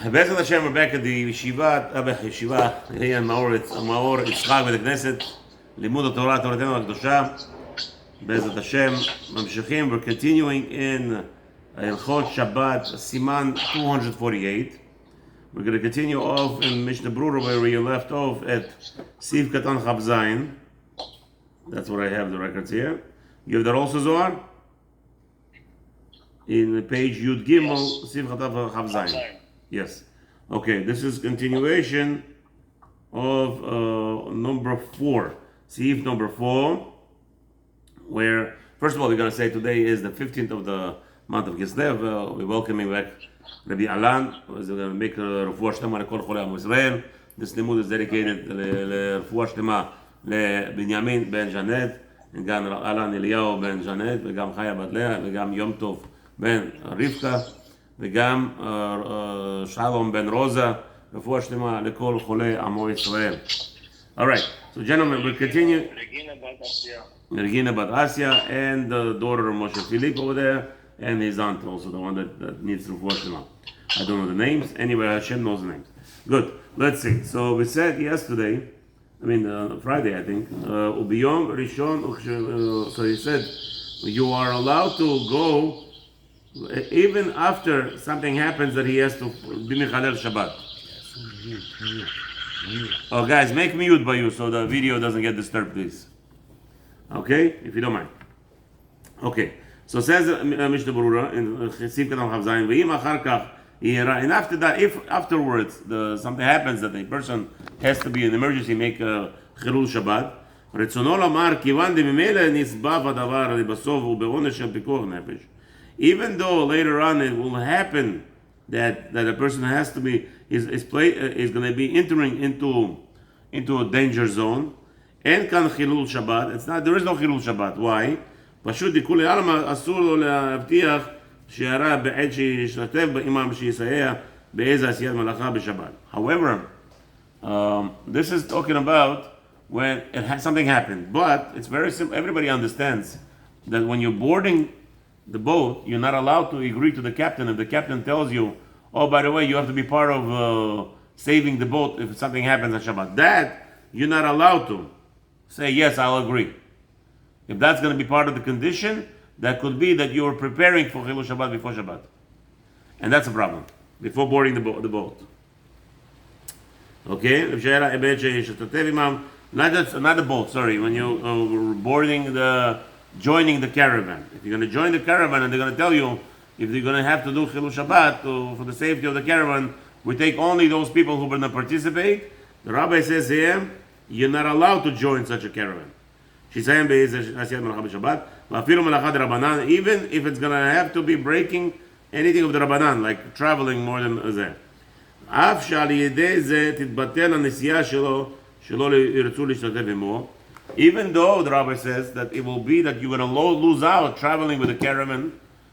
Bezat Hashem, we're back at the yeshiva here in Maor Yitzchak with the Knesset, Limud Torah, Toratenu HaKdosha. Bezat Hashem, Mamshechim, we're continuing in Halachot Shabbat, Siman 248. We're going to continue off in Mishnah Berurah where we left off at Siv Katan Chav Zayin. That's what I have the records here. You have that also, Zohar? In page Yud Gimel, Siv Katan Chav Zayin. Yes. Okay, this is continuation of number 4. Siv number 4, where, first of all, we're going to say today is the 15th of the month of Kislev. We're welcoming back Rabbi Alan. We're going to make a refuah shlema lekol cholei Am Yisrael. This limud is dedicated to refuah shlema לבנימין בן ז'נט, וגם אלן אליהו בן ז'נט, וגם חיה בת לאה, וגם יום טוב בן רבקה, וגם שלום בן רוזה, רפואה שלמה לכל חולי עמו ישראל. All right, so gentlemen, we'll continue. Regina Bat Asya and the daughter of Moshe Philippe over there, and his aunt also, the one that needs refua shlema. I don't know the names. Anyway, Hashem knows the names. Good. Let's see. So we said yesterday, Friday, I think, Ubiyom Rishon, so he said, you are allowed to go even after something happens that he has to be Mechalel Shabbat. Oh, guys, make mute by you so the video doesn't get disturbed, please. Okay? If you don't mind. Okay. So says Mishnah Berurah in Siv Katan Chav Zayin, V'im achar kach, and after that, if afterwards something happens that a person has to be in emergency, make a Chilul Shabbat, רצונו לומר, כיוון דממילא נסבב הדבר לבסוף ובעונש של פיקוח נפש. Even though later on it will happen that a person has to be is going to be entering into a danger zone, אין כאן חילול שבת. There is no חילול שבת. Why? פשוט דכולי עלמא אסור לו להבטיח שירה בעת שישתתף באימם שיסייע באיזה עשיית מלאכה בשבת. However, this is talking about when something happened, but it's very simple. Everybody understands that when you're boarding the boat, you're not allowed to agree to the captain. If the captain tells you, oh, by the way, you have to be part of saving the boat if something happens on Shabbat, that you're not allowed to say, yes, I'll agree. If that's going to be part of the condition, that could be that you're preparing for Chilul Shabbat before Shabbat. And that's a problem, before boarding the boat. Okay? Not the boat, sorry, when you're joining the caravan. If you're going to join the caravan and they're going to tell you, if you're going to have to do Chilul Shabbat for the safety of the caravan, we take only those people who are going to participate. The rabbi says here, you're not allowed to join such a caravan. Even if it's going to have to be breaking anything of the Rabbanan, like traveling more than that. Even though the rabbi says that it will be that you're going to lose out traveling with the caravan,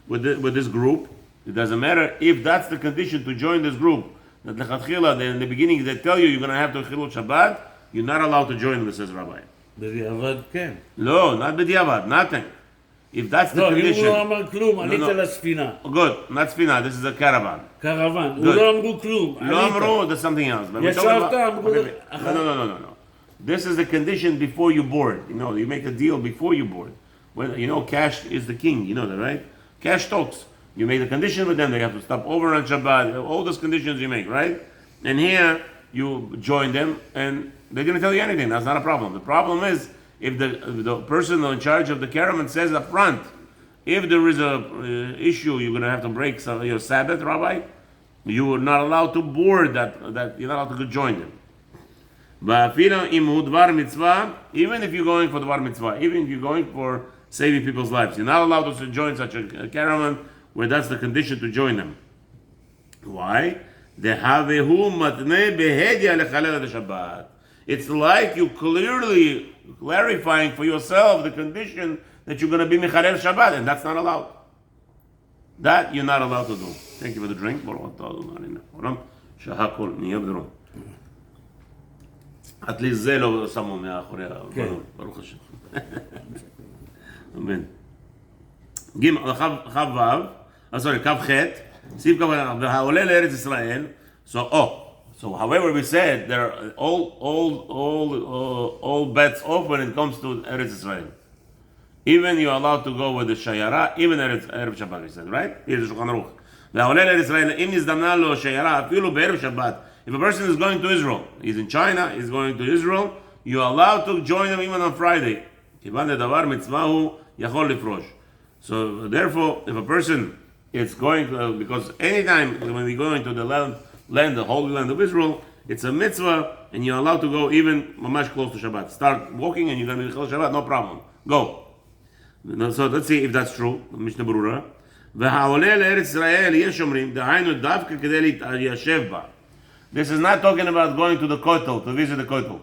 with this group, it doesn't matter if that's the condition to join this group. That in the beginning they tell you you're going to have to Chilul Shabbat, you're not allowed to join them, says Rabbi. בדיעבד כן. No, not בדיעבד, nothing. If that's the condition. לא, אם הוא לא אמר כלום, עלית לספינה. Good, not ספינה, this is a caravan. קרוון, הוא לא אמרו כלום. לא אמרו, that's something else. ישבת, אמרו... No. This is the condition before you board. You make a deal before you board. When, cash is the king, you know that, right? Cash talks. You make the condition with them, they have to stop over on Shabbat, all those conditions you make, right? And here, you join them, and they didn't tell you anything. That's not a problem. The problem is if the person in charge of the caravan says up front, if there is a issue, you're going to have to break your Sabbath, Rabbi, you are not allowed to board that you're not allowed to join them. Even if you're going for the bar mitzvah, even if you're going for saving people's lives, you're not allowed to join such a caravan where that's the condition to join them. Why? It's like you clearly clarifying for yourself the condition that you're going to be Mechalel Shabbat, and that's not allowed. That you're not allowed to do. Thank you for the drink. At least זה לא שמו מאחורי ברוך השם. אמן. קו ח', סיב קו, והעולה לארץ ישראל, So however we said there are all bets open when it comes to Eretz Israel. Even you're allowed to go with the Shayara, even Erev Shabbat, he said, right? Here's the Shulchan Aruch. If a person is going to Israel, he's in China, he's going to Israel, you're allowed to join them even on Friday. So therefore, if a person is going to, because anytime when we go into the land, the holy land of Israel, it's a mitzvah, and you're allowed to go even mamash close to Shabbat. Start walking and you're going to be close to Shabbat, no problem. Go. So let's see if that's true. Mishnah Berurah. This is not talking about going to the kotel, to visit the kotel.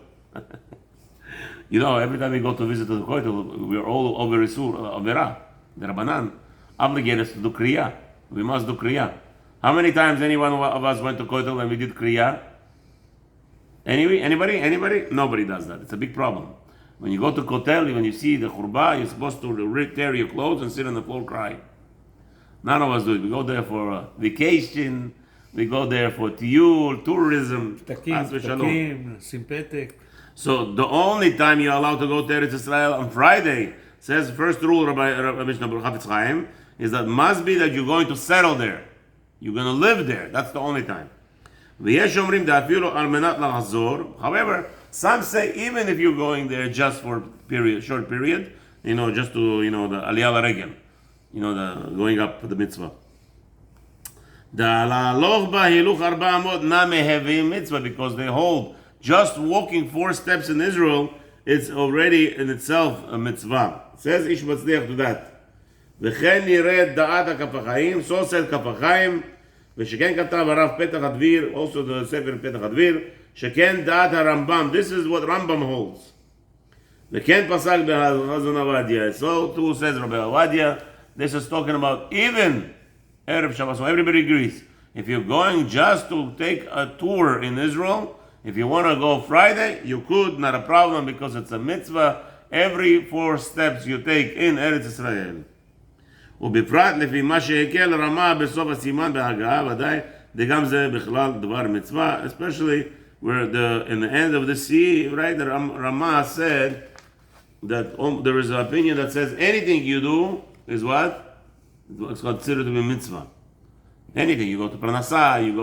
You know, every time we go to visit the kotel, we are all over Berurah, the Rabbanan, obligated to do kriya. We must do kriya. How many times any one of us went to kotel and we did kriya? Anybody? Nobody does that. It's a big problem. When you go to kotel, when you see the churba, you're supposed to tear your clothes and sit on the floor cry. None of us do it. We go there for vacation. We go there for tiyul, tourism. Ptakim, sympathetic. So the only time you're allowed to go to Eretz Israel on Friday, says first rule Rabbi Mishnah Berurah Chaim, is that must be that you're going to settle there. You're going to live there. That's the only time. However, some say even if you're going there just for short period, just to the aliyah l'regel, the going up for the mitzvah. Because they hold just walking 4 steps in Israel, it's already in itself a mitzvah. Says Ish Mazliach to that. So said Kaf HaChaim, ושכן כתב הרב פתח הדביר, also the Sefer פתח הדביר, שכן דעת הרמב"ם, this is what Rambam holds. וכן פסק בחזון עובדיה, so too says Rabbi Ovadia, this is talking about even Erev Shabbat, so everybody agrees. If you're going just to take a tour in Israel, if you want to go Friday, you could, not a problem, because it's a mitzvah, every 4 steps you take in Eretz Israel. ובפרט לפי מה שהקל רמה בסוף הסימן בהגעה, ודאי, וגם זה בכלל דבר מצווה, especially where in the end of the sea, right, the Rama said that there is an opinion that says anything you do is what? It's considered to be mitzvah. Anything, you go to pranasa, you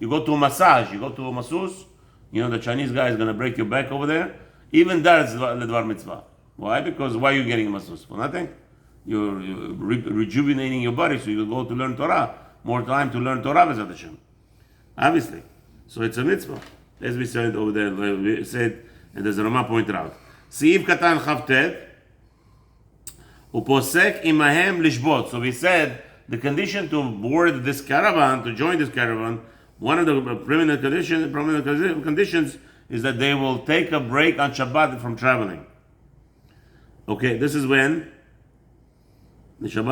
go to a massage, you go to a masseuse, the Chinese guy is going to break your back over there, even that is דבר mitzvah. Why? Because why are you getting a masseuse? For nothing? You're rejuvenating your body, so you go to learn Torah. More time to learn Torah, B'ezrat Hashem. Obviously. So it's a mitzvah. As we said over there, we said, and as Rama pointed out. Si'if katan chavtet, uposek imahem lishbot. So we said, the condition to board this caravan, to join this caravan, one of the prominent conditions is that they will take a break on Shabbat from traveling. Okay, this is when? Okay, so here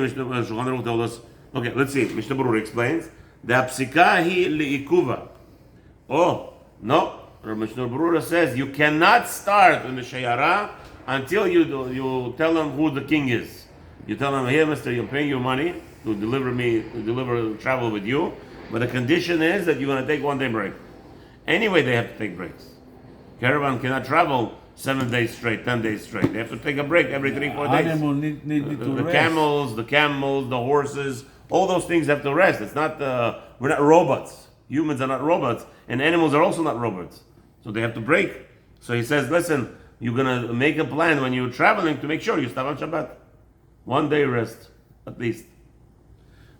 Shulchan Aruch tells us, okay, let's see, Mishnah Berurah explains, the apsika hi li'ikuva. Oh, no, Mishnah Berurah says you cannot start in the Shayara until you tell them who the king is. You tell them, here, mister, you're paying your money to travel with you, but the condition is that you're going to take 1 day break. Anyway, they have to take breaks. Caravan cannot travel 7 days straight, 10 days straight. They have to take a break every 3-4 days. Animal need to the rest. camels, the horses, all those things have to rest. It's not, we're not robots. Humans are not robots, and animals are also not robots. So they have to break. So he says, listen, you're going to make a plan when you're traveling to make sure you stop on Shabbat. 1 day rest, at least.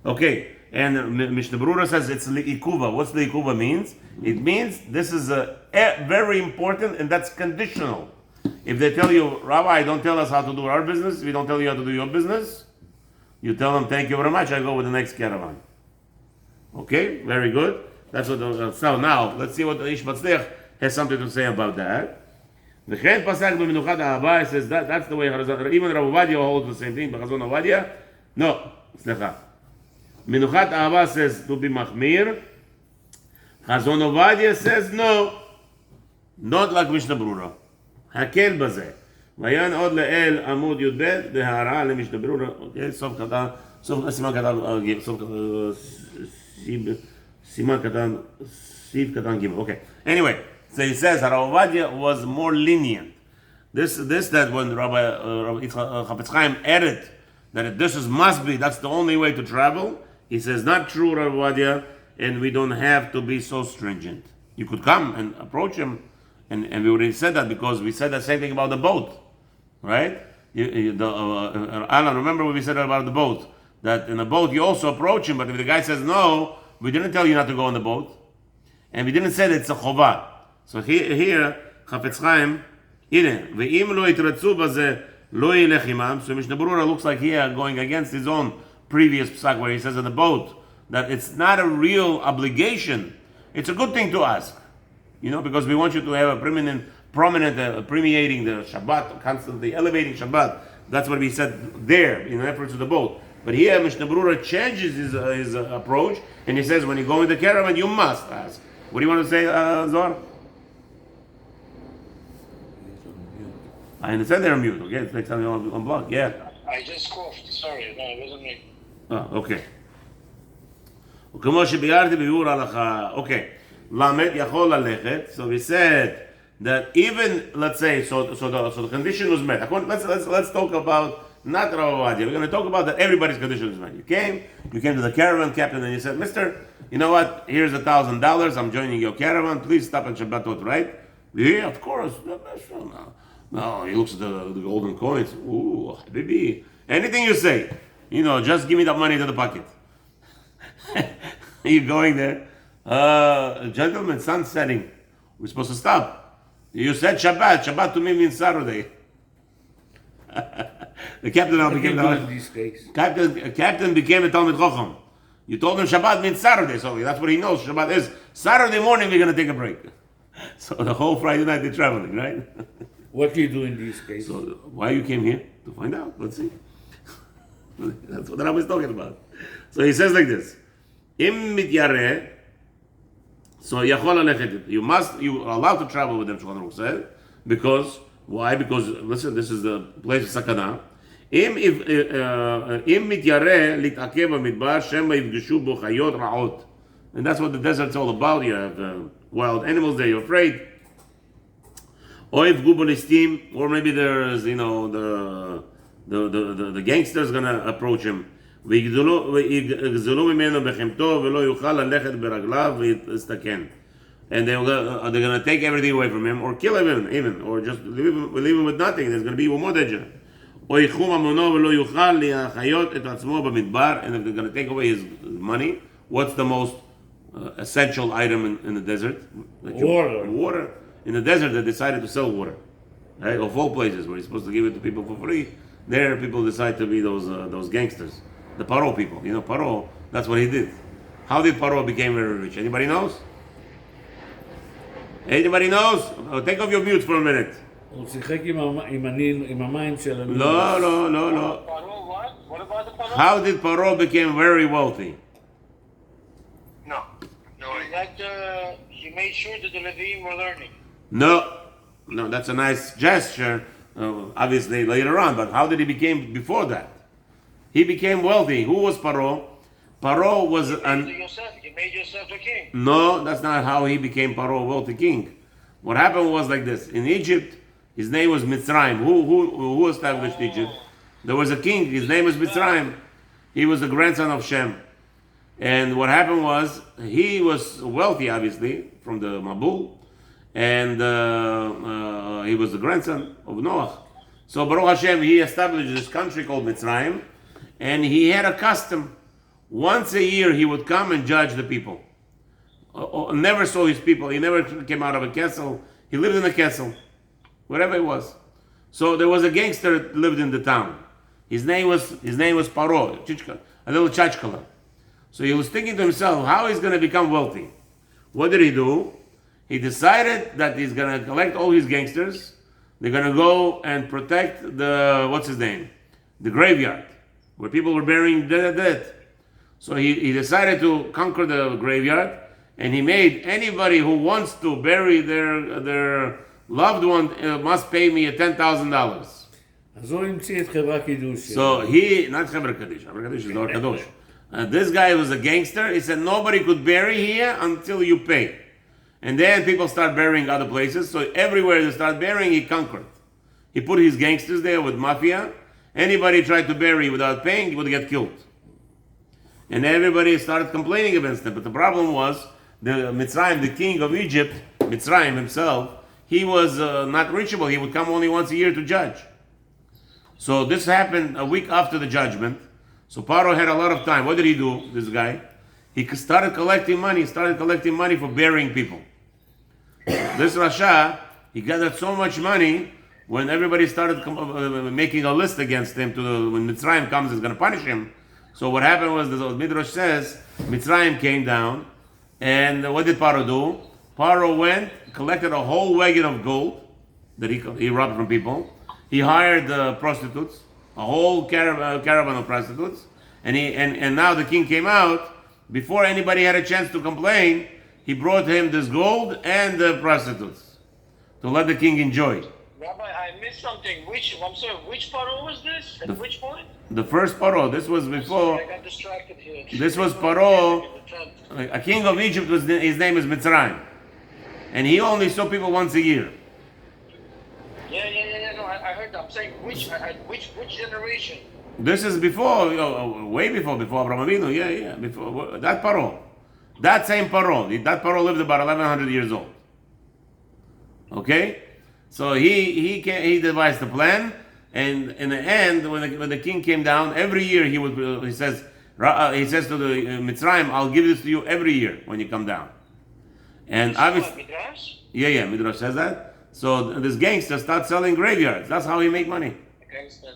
Okay, and Mishnah Berurah says it's li'ikuva. What's li'ikuva means? It means this is very important, and that's conditional. If they tell you, Rabbi, don't tell us how to do our business, we don't tell you how to do your business, you tell them, thank you very much, I go with the next caravan. Okay, very good. That's what. So now, let's see what the Ish Mazliach has something to say about that. V'chen pasak b'menuchat ha'aba, says that's the way, even Rav Ovadia holds the same thing, B'chazon Ovadia, no, slicha. Menuchat ha'aba says to be machmir, Chazon Ovadia says no, not like Mishnah Berurah. Hakel bazeh. Vayan od le'el amud yudbet, the ha'ara le Mishnah Berurah. Okay, So סימן קטן סיב קטן גימל. Okay. Anyway, so he says Rav Ovadia was more lenient. This that when Rabbi Chafetz Chaim added that this must be, that's the only way to travel. He says not true, Rav Ovadia, and we don't have to be so stringent. You could come and approach him, and we already said that because we said the same thing about the boat, right? Alan, remember what we said about the boat? That in the boat you also approach him, but if the guy says no, we didn't tell you not to go on the boat, and we didn't say that it's a chova. So here, Chafetz Chaim, ve'im lo yitratzu b'zeh lo yilech imam. So Mishnah Berurah looks like here going against his own previous psak where he says in the boat that it's not a real obligation. It's a good thing to ask, because we want you to have a prominent permeating the Shabbat, constantly elevating Shabbat. That's what we said there in reference to the boat. But here Mishnah Berurah changes his approach, and he says when you go in the caravan, you must ask. What do you want to say, Zohar? I understand they're mute. Okay, it's like something on block. Yeah. I just coughed. Sorry, no, it wasn't me. Okay. וכמו שביארתי בביאור הלכה, okay, למד יכול ללכת. So we said that even, let's say, so the condition was met. Let's talk about not Rav Ovadia. We're going to talk about that everybody's condition is met. You came to the caravan captain and you said, Mister, you know what? Here's $1,000. I'm joining your caravan. Please stop at Shabbatot, right? Yeah, of course. No, he looks at the golden coins. Ooh, baby. Anything you say, just give me that money to the pocket. You're going there. Gentlemen, sun's setting. We're supposed to stop. You said Shabbat. Shabbat to me means Saturday. The captain now became captain became a Talmid Chacham. You told him Shabbat means Saturday, so that's what he knows. Shabbat is Saturday morning. We're going to take a break. So the whole Friday night they're traveling, right? What do you do in these cases? So why you came here? To find out. Let's see. That's what I was talking about. So he says like this. Im mityareh, so yachol alechet. You are allowed to travel with them, Shulchan Aruch said. Because, why? Because, listen, this is the place of Sakana. Im mityareh litakev b'midbar, shema yifgeshu bo chayot ra'ot. And that's what the desert's all about. You have wild animals there, you're afraid. Or if gubolistim, or maybe there's, the gangster's gonna approach him. ויגזלו ממנו בחמתו ולא יוכל ללכת ברגליו ויסתכן. And they're going to take everything away from him, or kill him even, or just leave him with nothing. There's going to be even more danger. או ייקחו ממונו ולא יוכל להחיות את עצמו במדבר. And if they're going to take away his money, what's the most essential item in the desert? Water. In the desert, they decided to sell water. Right? Of all places where you're supposed to give it to people for free, there people decide to be those gangsters. The Paro people. Paro, that's what he did. How did Paro become very rich? Anybody knows? Anybody knows? Take off your mute for a minute. הוא שיחק עם המים של הנילוס. No. Paro, what? What about the Paro? How did Paro become very wealthy? No, he made sure that the Leviim were learning. No, that's a nice gesture, obviously later on, but how did he become before that? He became wealthy. Who was Paro? Paro was You made yourself a king. No, that's not how he became Paro, a wealthy king. What happened was like this. In Egypt, his name was Mitzrayim. Who established Egypt? There was a king, his name was Mitzrayim. He was the grandson of Shem. And what happened was, he was wealthy, obviously, from the Mabul. And he was the grandson of Noah. So Baruch Hashem, he established this country called Mitzrayim. And he had a custom. Once a year, he would come and judge the people. Never saw his people. He never came out of a castle. He lived in a castle, wherever it was. So there was a gangster that lived in the town. His name was Paro, a little chachkala. So he was thinking to himself, how he's going to become wealthy. What did he do? He decided that he's going to collect all his gangsters. They're going to go and protect the graveyard, where people were burying dead. So he decided to conquer the graveyard, and he made anybody who wants to bury their loved one must pay me $10,000. אז הוא המציא את חברה קידוש. So he, not Chaver Kaddish, Chaver Kaddish is Dor Kadosh. This guy was a gangster. He said nobody could bury here until you pay. And then people start burying other places. So everywhere they start burying, he conquered. He put his gangsters there with mafia. Anybody tried to bury without paying, he would get killed. And everybody started complaining against him. But the problem was, the Mitzrayim, the king of Egypt, Mitzrayim himself, he was not reachable. He would come only once a year to judge. So this happened a week after the judgment. So Paro had a lot of time. What did he do, this guy? He started collecting money for burying people. This Rasha, he gathered so much money, when everybody started making a list against him, when Mitzrayim comes, he's going to punish him. So what happened was, the Midrash says, Mitzrayim came down, and what did Paro do? Paro went, collected a whole wagon of gold that he robbed from people. He hired prostitutes, a whole caravan of prostitutes, and now the king came out. Before anybody had a chance to complain, he brought him this gold and the prostitutes to let the king enjoy. Rabbi, I missed something. I'm sorry, which Paro was this? At which point? The first Paro. This was before. I got distracted here. This was Paro. A king of Egypt his name is Mitzrayim, and he only saw people once a year. Yeah. No, I heard that. I'm saying which generation? This is before, way before Abraham Avinu. Yeah, before that Paro. That same Paro. That Paro lived about 1100 years old. Okay, so he devised the plan, and in the end, when the king came down, every year he says to the Mitzrayim, "I'll give this to you every year when you come down." And obviously, Midrash? yeah, Midrash says that. So this gangster starts selling graveyards. That's how he make money. Gangster.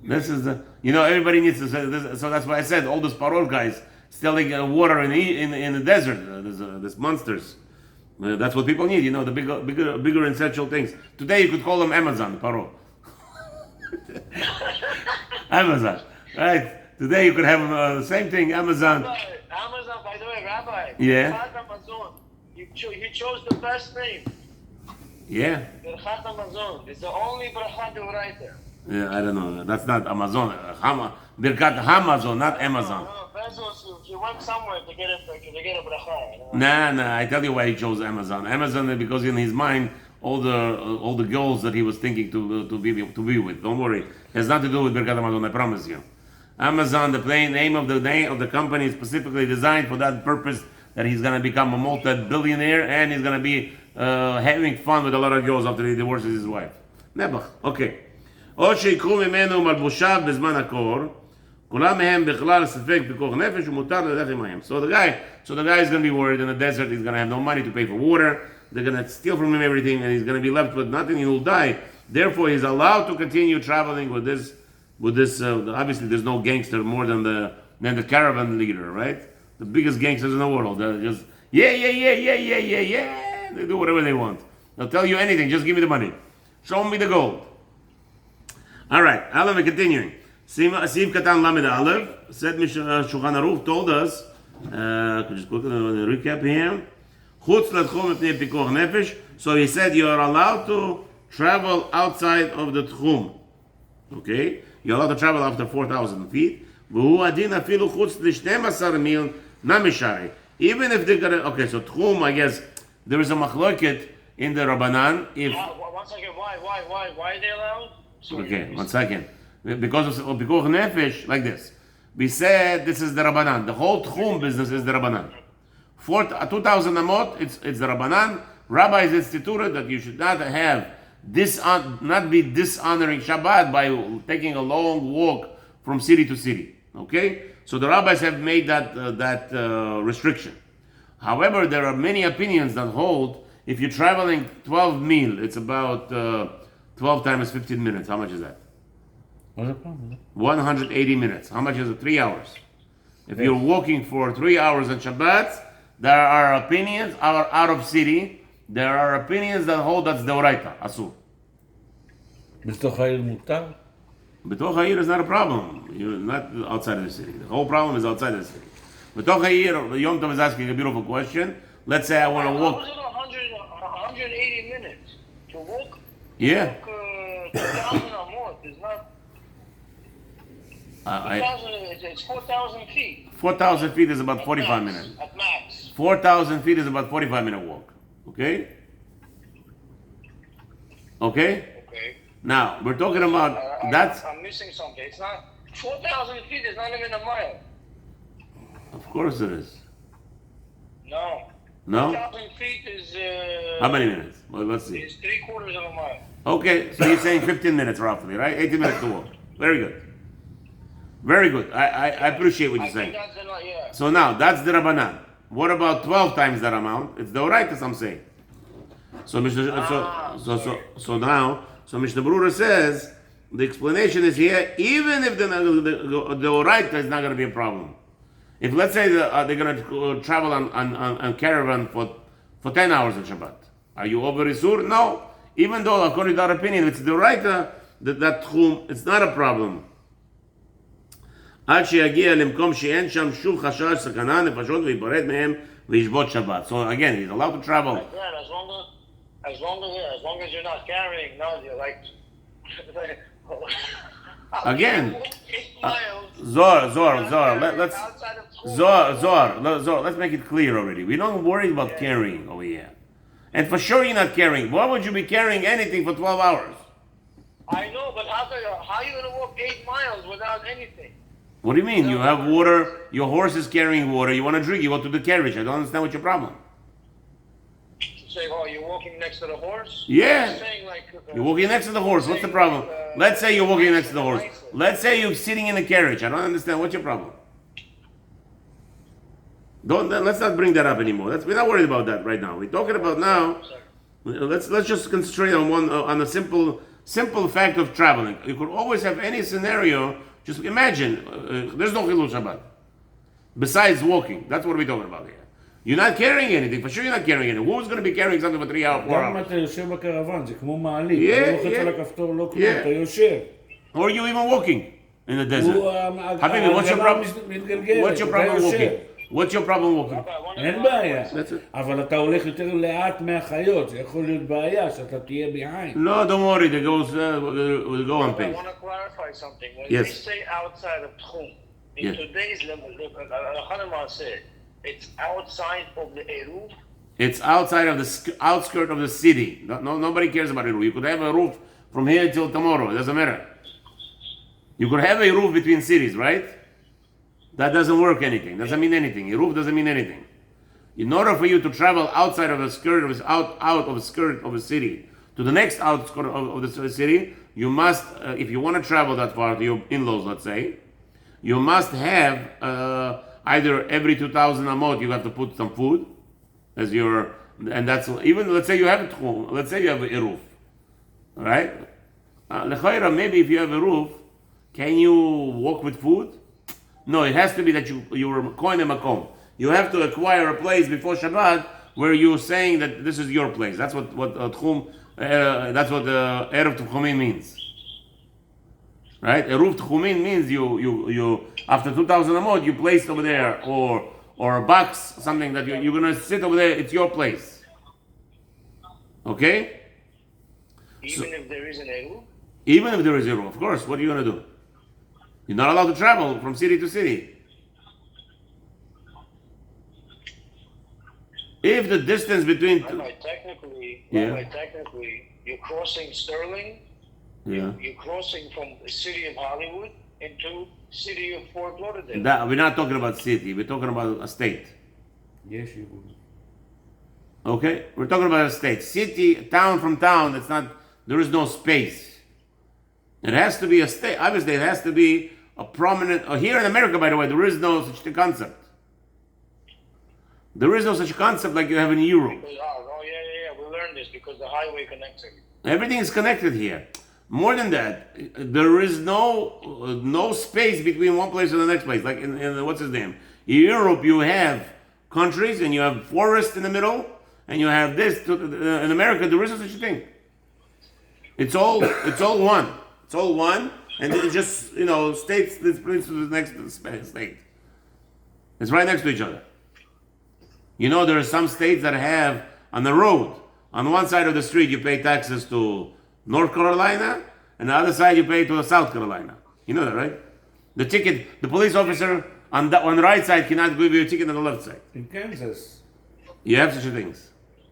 This is everybody needs to say this. So that's why I said all those parole guys selling water in the desert. There's monsters. That's what people need. The bigger essential things. Today you could call them Amazon parole. Amazon, right? Today you could have the same thing. Amazon. Amazon, by the way, Rabbi. Yeah. Amazon. He chose the best name. Yeah. Berchat Amazon. It's the only bracha d'oraita. Yeah, I don't know. That's not Amazon. Birkat Hamazon, not Amazon. No, Bezos, he went somewhere to get a bracha. Nah. I tell you why he chose Amazon. Amazon because in his mind all the girls that he was thinking to be with. Don't worry, it has nothing to do with Birkat Amazon. I promise you. Amazon, the name of the company, is specifically designed for that purpose. That he's gonna become a multi-billionaire and he's gonna be having fun with a lot of girls after he divorces his wife. Nebuch. Okay. או שיקחו ממנו מלבושיו בזמן הקור, כולם מהם בכלל ספק פיקוח נפש ומותר ללכת עמהם. So the guy is going to be worried in the desert. He's going to have no money to pay for water. They're going to steal from him everything, and he's going to be left with nothing. He will die. Therefore, he's allowed to continue traveling with this. Obviously, there's no gangster more than the caravan leader, right? The biggest gangsters in the world. They're just yeah. They do whatever they want. They'll tell you anything. Just give me the money. Show me the gold. All right, Aleph, we're continuing. Siv Katan Lamed Aleph, said Shulchan Aruch, told us, could just quickly recap here. Chutz l'tchum mipnei pikuach nefesh. So he said you are allowed to travel outside of the tchum. Okay? You're allowed to travel after 4,000 feet. V'hu adin afilu chutz l'shnemasar mil namishari. Even if they're gonna, okay, so tchum, I guess, there is a machloket in the Rabbanan. One second, why are they allowed? Okay, 1 second. Because of Pikuach Nefesh, like this. We said this is the Rabbanan. The whole Tchum business is the Rabbanan. 2,000 amot, it's the Rabbanan. Rabbis instituted that you should not be dishonoring Shabbat by taking a long walk from city to city. Okay? So the rabbis have made that restriction. However, there are many opinions that hold if you're traveling 12 mil, it's about 12 times 15 minutes. How much is that? What's the problem? 180 minutes. How much is it? 3 hours. If you're walking for 3 hours on Shabbat, there are opinions out of city. There are opinions that hold that's deoraita, asur. בתוך העיר מותר? בתוך העיר is not a problem. You're not outside of the city. The whole problem is outside of the city. בתוך העיר, Yom Tov is asking a beautiful question. Let's say I want to walk. How was it 180 minutes to walk? Yeah. 2,000 or more. It's 4,000 feet. 4,000 feet is about At 45 max, minutes. At max. 4,000 feet is about 45-minute walk. Okay? Okay? Okay. Now, we're talking about, that's, I'm missing something. It's not 4,000 feet. Is not even a mile. of course it is. No. No? 4,000 feet is. How many minutes? Well, let's see. Is 3/4 of a mile. Okay, so you're saying 15 minutes roughly, right? 18 minutes to walk. Very good. Very good. I appreciate what I you're think saying. that's the yeah. So now, that's the Rabbanan. What about 12 times that amount? It's the Oraita, I'm saying. So Mishnah, so now, so Mishnah Berurah says, the explanation is here, even if the Oraita is not going to be a problem. If let's say they're going to travel on caravan for 10 hours on Shabbat, are you over Isur? No. Even though, according to our opinion, it's the Oraita, that tchum, it's not a problem. עד שיגיע למקום שאין שם שום חשש, סכנה, נפשות וייפרד מהם וישבות שבת. So again, he's allowed to travel. Like that, as long as you're not carrying, no, you're like. Again, 8 miles. Zohar, let's Outside of school. Zohar, let's make it clear already. We don't worry about carrying over here. And for sure you're not carrying. Why would you be carrying anything for 12 hours? I know, but how are you going to walk 8 miles without anything? What do you mean? You have water, your horse is carrying water, you want to drink, you go to the carriage. I don't understand what's your problem. Say, oh, you're walking next to the horse? Yeah. You're saying like, You're walking next to the horse. What's the problem? Let's say you're walking next to the horse. Let's say you're sitting in a carriage. I don't understand. What's your problem? Let's not bring that up anymore. We're not worried about that right now. We're talking about now. Let's just concentrate on a simple fact of traveling. You could always have any scenario. Just imagine, there's no Chilul Shabbat. Besides walking. That's what we're talking about here. You're not carrying anything. For sure you're not carrying anything. Who's going to be carrying something for 3 hours, 4 גם אם hours? אתה יושב בקרוון, זה כמו מעלית. אתה לא לוחץ על הכפתור, לא כלום, אתה יושב. Or you even walking in the desert. Habibi, what's your problem? מתגלגלת, What's your אתה problem יושב. walking? What's your problem walking? אין בעיה. That's it. אבל אתה הולך יותר לאט מהחיות, זה יכול להיות בעיה שאתה תהיה behind. No, don't worry. We'll go on I pace. want to clarify something. When Yes. we say outside of Tchum, in Yes. today's level, Hanema said, it's outside of the Eruv. It's outside of the outskirt of the city. Nobody cares about a roof. You could have a roof from here till tomorrow. It doesn't matter. You could have a roof between cities, right? That doesn't work anything. Doesn't mean anything. A roof doesn't mean anything. In order for you to travel outside of a skirt of out of a skirt of a city to the next outskirt of the city, you must, if you want to travel that far to your in-laws, let's say, you must have either every 2,000 amot you have to put some food as your, and that's even let's say you have a roof, all right? L'chayra, maybe if you have a roof, can you walk with food? No, it has to be that you were kohen makom. You have to acquire a place before Shabbat where you're saying that this is your place. That's what tchum. That's what erev tchumin means, right? Eruv tchumin means you after 2,000 amot you placed over there or a box, something that you're gonna sit over there. It's your place. Okay. Even if there is an Eruv? Even if there is a roof, of course. What are you gonna do? You're not allowed to travel from city to city. If the distance between Technically, you're crossing Sterling. You're crossing from the city of Hollywood into city of Fort Lauderdale. We're not talking about city. We're talking about a state. יש עיבוד. Okay, we're talking about a state. City, town from town. It's not. There is no space. It has to be a state. Obviously, it has to be a prominent. Here in America, by the way, there is no such concept. There is no such concept like you have in Europe. We learned this because the highway connects everything. Everything is connected here. More than that, there is no space between one place and the next place. Like in what's his name? In Europe, you have countries and you have forests in the middle, and you have this. In America, there isn't such a thing. It's all one. It's all one, and it just states this place to the next state. It's right next to each other. There are some states that have on the road, on one side of the street, you pay taxes to North Carolina, and the other side you pay to South Carolina. You know that, right? The ticket, the police officer on the right side cannot give you a ticket on the left side. In Kansas. You have such a things.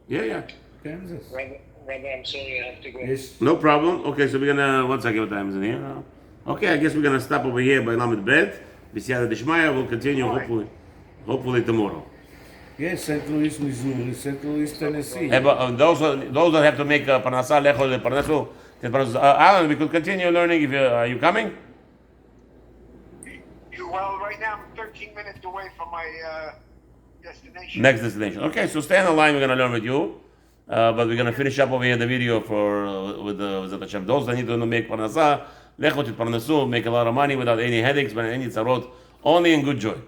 Yeah. Kansas. Rabbi, I'm sorry, I have to go. Yes. No problem. Okay, so we're gonna, one second, what time is it here now? Okay, I guess we're gonna stop over here by Lamed Bet. V'siyata d'shmaya, we'll continue hopefully tomorrow. Yes, St. Louis, Missouri, St. Louis, Tennessee. But those that have to make parnasa lechol parnasu. Alan, we could continue learning. If are you coming? Well, right now I'm 13 minutes away from my destination. Next destination. Okay, so stay on the line. We're gonna learn with you, but we're gonna finish up over here the video for with Hashem. Those that need to make parnasa, lechot parnasu, make a lot of money without any headaches, but any tzarot, only in good joy.